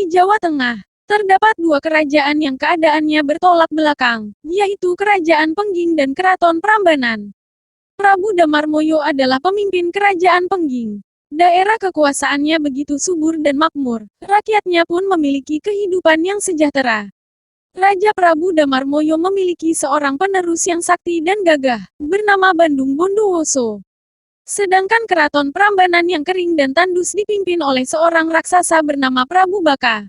Jawa Tengah, terdapat dua kerajaan yang keadaannya bertolak belakang, yaitu Kerajaan Pengging dan Keraton Prambanan. Prabu Damarmoyo adalah pemimpin Kerajaan Pengging. Daerah kekuasaannya begitu subur dan makmur, rakyatnya pun memiliki kehidupan yang sejahtera. Raja Prabu Damarmoyo memiliki seorang penerus yang sakti dan gagah, bernama Bandung Bondowoso. Sedangkan Keraton Prambanan yang kering dan tandus dipimpin oleh seorang raksasa bernama Prabu Baka.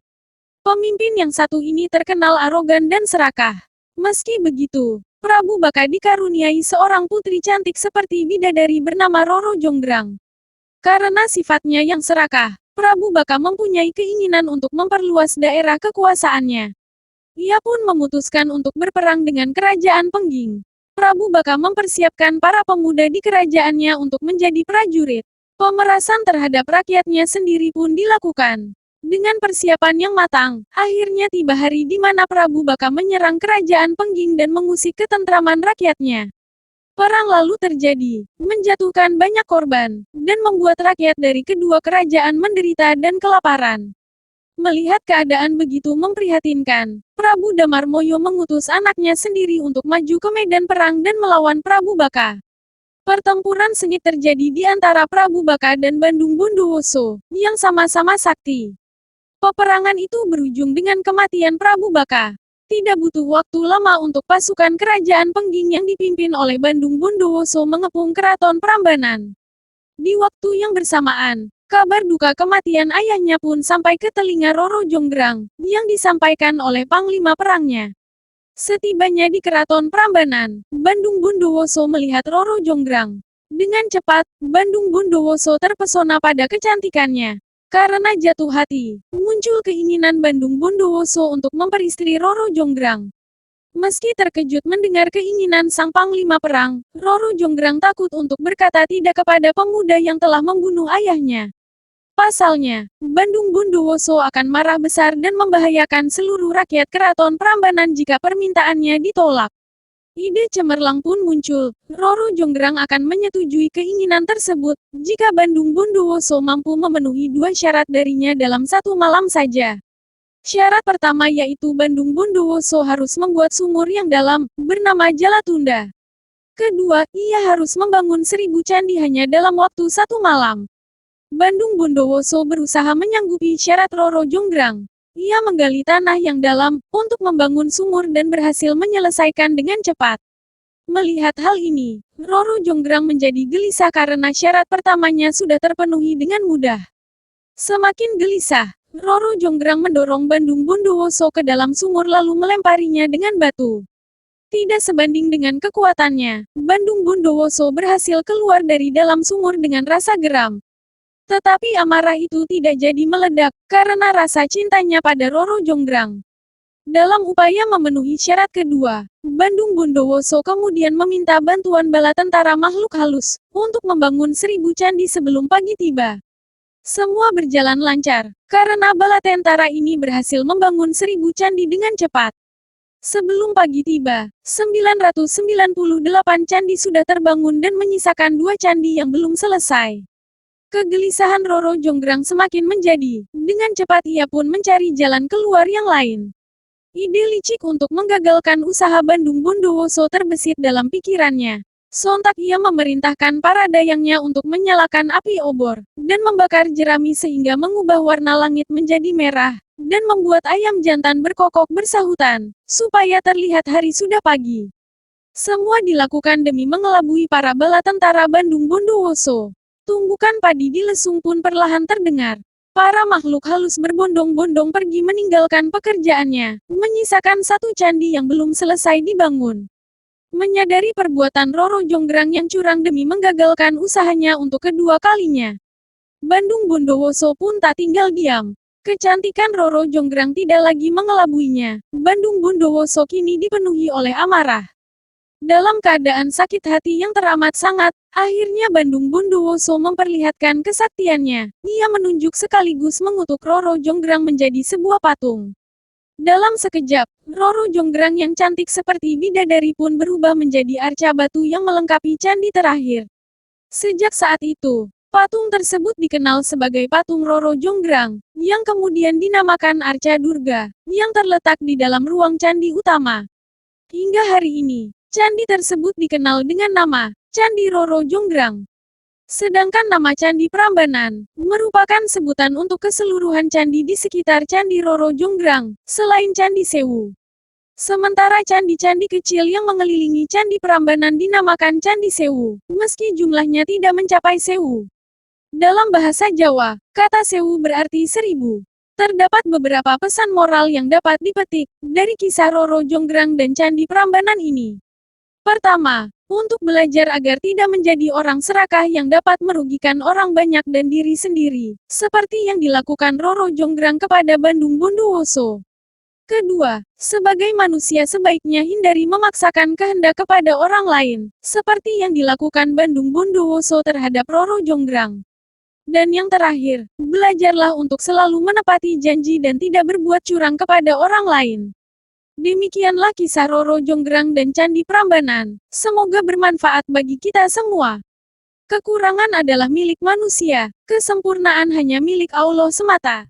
Pemimpin yang satu ini terkenal arogan dan serakah. Meski begitu, Prabu Baka dikaruniai seorang putri cantik seperti bidadari bernama Roro Jonggrang. Karena sifatnya yang serakah, Prabu Baka mempunyai keinginan untuk memperluas daerah kekuasaannya. Ia pun memutuskan untuk berperang dengan Kerajaan Pengging. Prabu Baka mempersiapkan para pemuda di kerajaannya untuk menjadi prajurit. Pemerasan terhadap rakyatnya sendiri pun dilakukan. Dengan persiapan yang matang, akhirnya tiba hari di mana Prabu Baka menyerang Kerajaan Pengging dan mengusik ketentraman rakyatnya. Perang lalu terjadi, menjatuhkan banyak korban, dan membuat rakyat dari kedua kerajaan menderita dan kelaparan. Melihat keadaan begitu memprihatinkan, Prabu Damarmoyo mengutus anaknya sendiri untuk maju ke medan perang dan melawan Prabu Baka. Pertempuran sengit terjadi di antara Prabu Baka dan Bandung Bondowoso, yang sama-sama sakti. Peperangan itu berujung dengan kematian Prabu Baka. Tidak butuh waktu lama untuk pasukan Kerajaan Pengging yang dipimpin oleh Bandung Bondowoso mengepung Keraton Prambanan. Di waktu yang bersamaan, kabar duka kematian ayahnya pun sampai ke telinga Roro Jonggrang, yang disampaikan oleh panglima perangnya. Setibanya di Keraton Prambanan, Bandung Bondowoso melihat Roro Jonggrang. Dengan cepat, Bandung Bondowoso terpesona pada kecantikannya. Karena jatuh hati, muncul keinginan Bandung Bondowoso untuk memperistri Roro Jonggrang. Meski terkejut mendengar keinginan sang panglima perang, Roro Jonggrang takut untuk berkata tidak kepada pemuda yang telah membunuh ayahnya. Pasalnya, Bandung Bondowoso akan marah besar dan membahayakan seluruh rakyat Keraton Prambanan jika permintaannya ditolak. Ide cemerlang pun muncul, Roro Jonggrang akan menyetujui keinginan tersebut, jika Bandung Bondowoso mampu memenuhi dua syarat darinya dalam satu malam saja. Syarat pertama yaitu Bandung Bondowoso harus membuat sumur yang dalam, bernama Jalatunda. Kedua, ia harus membangun 1000 candi hanya dalam waktu satu malam. Bandung Bondowoso berusaha menyanggupi syarat Roro Jonggrang. Ia menggali tanah yang dalam, untuk membangun sumur dan berhasil menyelesaikan dengan cepat. Melihat hal ini, Roro Jonggrang menjadi gelisah karena syarat pertamanya sudah terpenuhi dengan mudah. Semakin gelisah, Roro Jonggrang mendorong Bandung Bondowoso ke dalam sumur lalu melemparinya dengan batu. Tidak sebanding dengan kekuatannya, Bandung Bondowoso berhasil keluar dari dalam sumur dengan rasa geram. Tetapi amarah itu tidak jadi meledak, karena rasa cintanya pada Roro Jonggrang. Dalam upaya memenuhi syarat kedua, Bandung Bondowoso kemudian meminta bantuan bala tentara makhluk halus, untuk membangun 1000 candi sebelum pagi tiba. Semua berjalan lancar, karena bala tentara ini berhasil membangun 1000 candi dengan cepat. Sebelum pagi tiba, 998 candi sudah terbangun dan menyisakan 2 candi yang belum selesai. Kegelisahan Roro Jonggrang semakin menjadi, dengan cepat ia pun mencari jalan keluar yang lain. Ide licik untuk menggagalkan usaha Bandung Bondowoso terbesit dalam pikirannya. Sontak ia memerintahkan para dayangnya untuk menyalakan api obor, dan membakar jerami sehingga mengubah warna langit menjadi merah, dan membuat ayam jantan berkokok bersahutan, supaya terlihat hari sudah pagi. Semua dilakukan demi mengelabui para bala tentara Bandung Bondowoso. Tumbukan padi di lesung pun perlahan terdengar. Para makhluk halus berbondong-bondong pergi meninggalkan pekerjaannya, menyisakan 1 candi yang belum selesai dibangun. Menyadari perbuatan Roro Jonggrang yang curang demi menggagalkan usahanya untuk kedua kalinya, Bandung Bondowoso pun tak tinggal diam. Kecantikan Roro Jonggrang tidak lagi mengelabuinya. Bandung Bondowoso kini dipenuhi oleh amarah. Dalam keadaan sakit hati yang teramat sangat, akhirnya Bandung Bondowoso memperlihatkan kesaktiannya. Ia menunjuk sekaligus mengutuk Roro Jonggrang menjadi sebuah patung. Dalam sekejap, Roro Jonggrang yang cantik seperti bidadari pun berubah menjadi arca batu yang melengkapi candi terakhir. Sejak saat itu, Patung tersebut dikenal sebagai patung Roro Jonggrang, yang kemudian dinamakan Arca Durga, yang terletak di dalam ruang candi utama. Hingga hari ini, candi tersebut dikenal dengan nama Candi Roro Jonggrang. Sedangkan nama Candi Prambanan merupakan sebutan untuk keseluruhan candi di sekitar Candi Roro Jonggrang, selain Candi Sewu. Sementara candi-candi kecil yang mengelilingi Candi Prambanan dinamakan Candi Sewu, meski jumlahnya tidak mencapai 1000. Dalam bahasa Jawa, kata sewu berarti 1000. Terdapat beberapa pesan moral yang dapat dipetik dari kisah Roro Jonggrang dan Candi Prambanan ini. Pertama, untuk belajar agar tidak menjadi orang serakah yang dapat merugikan orang banyak dan diri sendiri, seperti yang dilakukan Roro Jonggrang kepada Bandung Bondowoso. Kedua, sebagai manusia sebaiknya hindari memaksakan kehendak kepada orang lain, seperti yang dilakukan Bandung Bondowoso terhadap Roro Jonggrang. Dan yang terakhir, belajarlah untuk selalu menepati janji dan tidak berbuat curang kepada orang lain. Demikianlah kisah Roro Jonggrang dan Candi Prambanan. Semoga bermanfaat bagi kita semua. Kekurangan adalah milik manusia, kesempurnaan hanya milik Allah semata.